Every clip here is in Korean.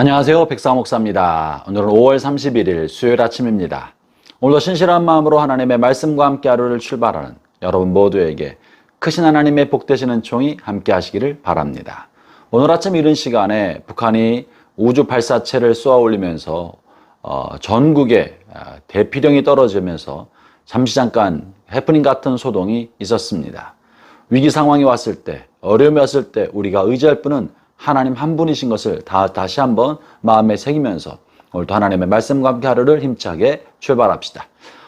안녕하세요. 백사 목사입니다. 오늘은 5월 31일 수요일 아침입니다. 오늘도 신실한 마음으로 하나님의 말씀과 함께 하루를 출발하는 여러분 모두에게 크신 하나님의 복되시는 총이 함께 하시기를 바랍니다. 오늘 아침 이른 시간에 북한이 우주 발사체를 쏘아 올리면서 전국에 대피령이 떨어지면서 잠깐 해프닝 같은 소동이 있었습니다. 위기 상황이 왔을 때, 어려움이 왔을 때 우리가 의지할 분은 하나님 한 분이신 것을 다시 한번 마음에 새기면서 오늘도 하나님의 말씀과 함께 하루를 힘차게 출발합시다.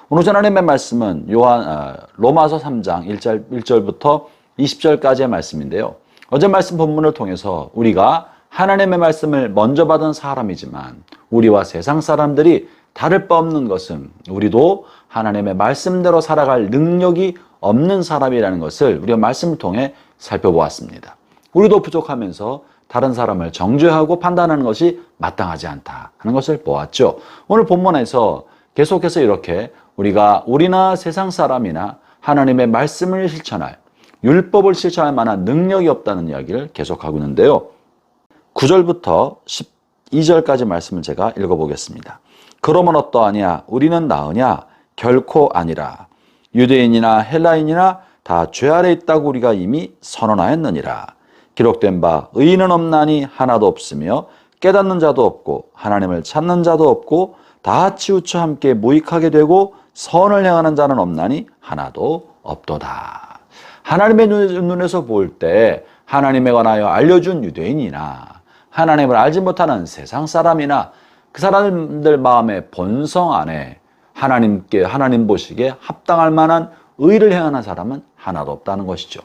오늘 하나님의 말씀은 로마서 3장 1절부터 20절까지의 말씀인데요. 어제 말씀 본문을 통해서 우리가 하나님의 말씀을 먼저 받은 사람이지만 우리와 세상 사람들이 다를 바 없는 것은 우리도 하나님의 말씀대로 살아갈 능력이 없는 사람이라는 것을 우리가 말씀을 통해 살펴보았습니다. 우리도 부족하면서 다른 사람을 정죄하고 판단하는 것이 마땅하지 않다 하는 것을 보았죠. 오늘 본문에서 계속해서 이렇게 우리나 세상 사람이나 하나님의 말씀을 실천할, 율법을 실천할 만한 능력이 없다는 이야기를 계속하고 있는데요. 9절부터 12절까지 말씀을 제가 읽어보겠습니다. 그러면 어떠하냐? 우리는 나으냐? 결코 아니라. 유대인이나 헬라인이나 다 죄 아래 있다고 우리가 이미 선언하였느니라. 기록된 바 의인은 없나니 하나도 없으며 깨닫는 자도 없고 하나님을 찾는 자도 없고 다 치우쳐 함께 무익하게 되고 선을 행하는 자는 없나니 하나도 없도다. 하나님의 눈에서 볼 때 하나님에 관하여 알려준 유대인이나 하나님을 알지 못하는 세상 사람이나 그 사람들 마음의 본성 안에 하나님 보시기에 합당할 만한 의를 행하는 사람은 하나도 없다는 것이죠.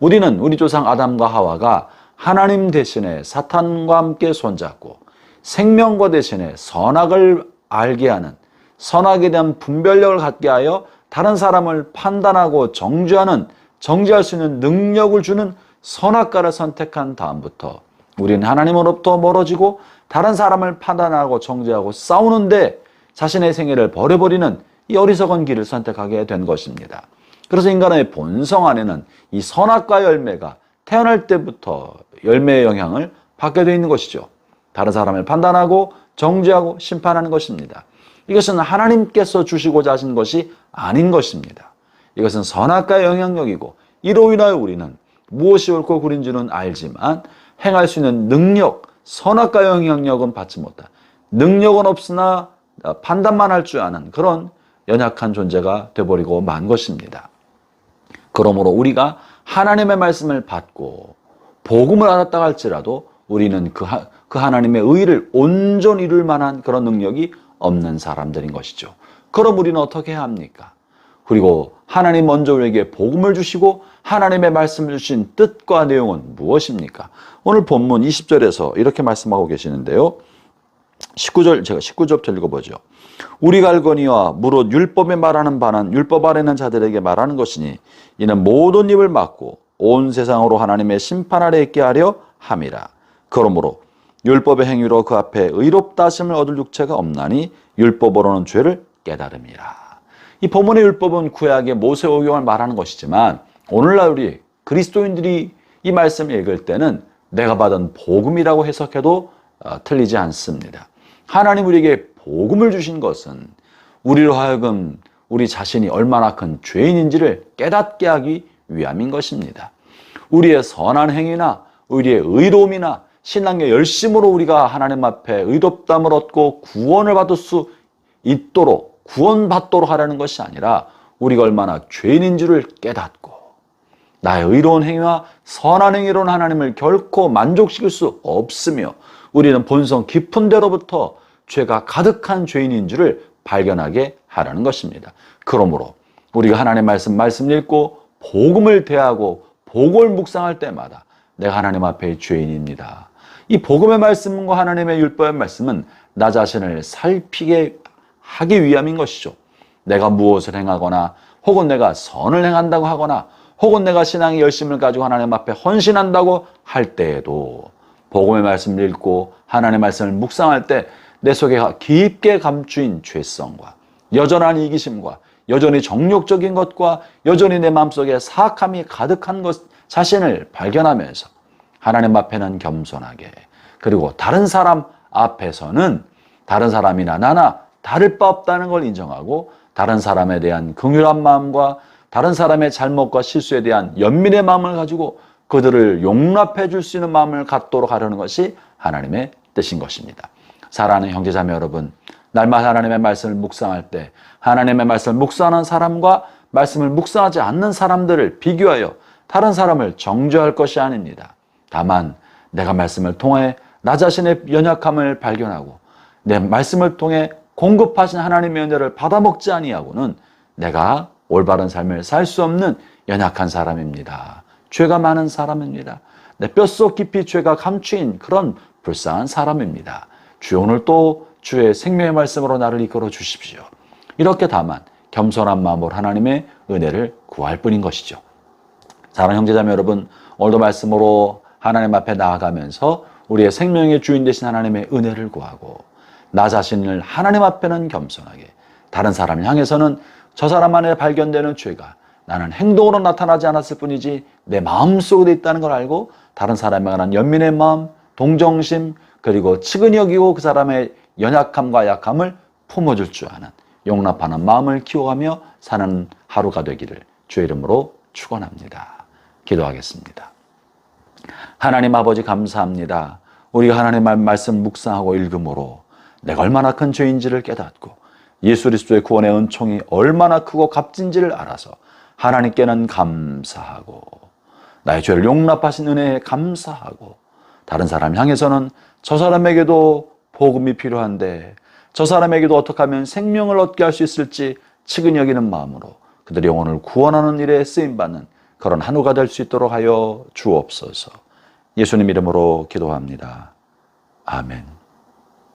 우리는 우리 조상 아담과 하와가 하나님 대신에 사탄과 함께 손잡고 생명과 대신에 선악을 알게 하는, 선악에 대한 분별력을 갖게 하여 다른 사람을 판단하고 정죄할 수 있는 능력을 주는 선악과를 선택한 다음부터 우리는 하나님으로부터 멀어지고 다른 사람을 판단하고 정죄하고 싸우는데 자신의 생애를 버려버리는 이 어리석은 길을 선택하게 된 것입니다. 그래서 인간의 본성 안에는 이 선악과 열매가 태어날 때부터 열매의 영향을 받게 되어 있는 것이죠. 다른 사람을 판단하고 정죄하고 심판하는 것입니다. 이것은 하나님께서 주시고자 하신 것이 아닌 것입니다. 이것은 선악과의 영향력이고 이로 인하여 우리는 무엇이 옳고 그른지는 알지만 행할 수 있는 능력, 선악과의 영향력은 받지 못한, 능력은 없으나 판단만 할 줄 아는 그런 연약한 존재가 되어버리고 만 것입니다. 그러므로 우리가 하나님의 말씀을 받고 복음을 알았다 할지라도 우리는 그 하나님의 의를 온전히 이룰 만한 그런 능력이 없는 사람들인 것이죠. 그럼 우리는 어떻게 해야 합니까? 그리고 하나님 먼저 우리에게 복음을 주시고 하나님의 말씀을 주신 뜻과 내용은 무엇입니까? 오늘 본문 20절에서 이렇게 말씀하고 계시는데요. 19절부터 읽어보죠. 우리가 알거니와 무릇 율법에 말하는 바는 율법 아래 있는 자들에게 말하는 것이니 이는 모든 입을 막고 온 세상으로 하나님의 심판 아래 있게 하려 함이라. 그러므로 율법의 행위로 그 앞에 의롭다 하심을 얻을 육체가 없나니 율법으로는 죄를 깨달음이라. 이 본문의 율법은 구약의 모세오경을 말하는 것이지만 오늘날 우리 그리스도인들이 이 말씀을 읽을 때는 내가 받은 복음이라고 해석해도 틀리지 않습니다. 하나님 우리에게 복음을 주신 것은 우리로 하여금 우리 자신이 얼마나 큰 죄인인지를 깨닫게 하기 위함인 것입니다. 우리의 선한 행위나 우리의 의로움이나 신앙의 열심으로 우리가 하나님 앞에 의롭다함을 얻고 구원을 받을 수 있도록 구원받도록 하라는 것이 아니라 우리가 얼마나 죄인인 줄을 깨닫고 나의 의로운 행위와 선한 행위로는 하나님을 결코 만족시킬 수 없으며 우리는 본성 깊은 데로부터 죄가 가득한 죄인인 줄을 발견하게 하라는 것입니다. 그러므로 우리가 하나님의 말씀 읽고 복음을 대하고 복음을 묵상할 때마다 내가 하나님 앞에 죄인입니다. 이 복음의 말씀과 하나님의 율법의 말씀은 나 자신을 살피게 하기 위함인 것이죠. 내가 무엇을 행하거나 혹은 내가 선을 행한다고 하거나 혹은 내가 신앙의 열심을 가지고 하나님 앞에 헌신한다고 할 때에도 복음의 말씀을 읽고 하나님의 말씀을 묵상할 때 내 속에 깊게 감추인 죄성과 여전한 이기심과 여전히 정욕적인 것과 여전히 내 마음속에 사악함이 가득한 것 자신을 발견하면서 하나님 앞에는 겸손하게 그리고 다른 사람 앞에서는 다른 사람이나 나나 다를 바 없다는 걸 인정하고 다른 사람에 대한 긍휼한 마음과 다른 사람의 잘못과 실수에 대한 연민의 마음을 가지고 그들을 용납해 줄 수 있는 마음을 갖도록 하려는 것이 하나님의 뜻인 것입니다. 사랑하는 형제자매 여러분, 날마다 하나님의 말씀을 묵상할 때 하나님의 말씀을 묵상하는 사람과 말씀을 묵상하지 않는 사람들을 비교하여 다른 사람을 정죄할 것이 아닙니다. 다만 내가 말씀을 통해 나 자신의 연약함을 발견하고 내 말씀을 통해 공급하신 하나님의 은혜를 받아먹지 아니하고는 내가 올바른 삶을 살 수 없는 연약한 사람입니다. 죄가 많은 사람입니다. 내 뼛속 깊이 죄가 감추인 그런 불쌍한 사람입니다. 주여 오늘 또 주의 생명의 말씀으로 나를 이끌어 주십시오. 이렇게 다만 겸손한 마음으로 하나님의 은혜를 구할 뿐인 것이죠. 사랑하는 형제자매 여러분, 오늘도 말씀으로 하나님 앞에 나아가면서 우리의 생명의 주인 되신 하나님의 은혜를 구하고 나 자신을 하나님 앞에는 겸손하게, 다른 사람을 향해서는 저 사람 안에 발견되는 죄가 나는 행동으로 나타나지 않았을 뿐이지 내 마음속에 있다는 걸 알고 다른 사람에 관한 연민의 마음, 동정심, 그리고 측은히 여기고 그 사람의 연약함과 약함을 품어줄 줄 아는 용납하는 마음을 키워가며 사는 하루가 되기를 주의 이름으로 축원합니다. 기도하겠습니다. 하나님 아버지 감사합니다. 우리가 하나님의 말씀 묵상하고 읽음으로 내가 얼마나 큰 죄인지를 깨닫고 예수 그리스도의 구원의 은총이 얼마나 크고 값진지를 알아서 하나님께는 감사하고 나의 죄를 용납하신 은혜에 감사하고 다른 사람 향해서는 저 사람에게도 복음이 필요한데 저 사람에게도 어떻게 하면 생명을 얻게 할 수 있을지 측은히 여기는 마음으로 그들의 영혼을 구원하는 일에 쓰임받는 그런 한 후가 될 수 있도록 하여 주옵소서. 예수님 이름으로 기도합니다. 아멘.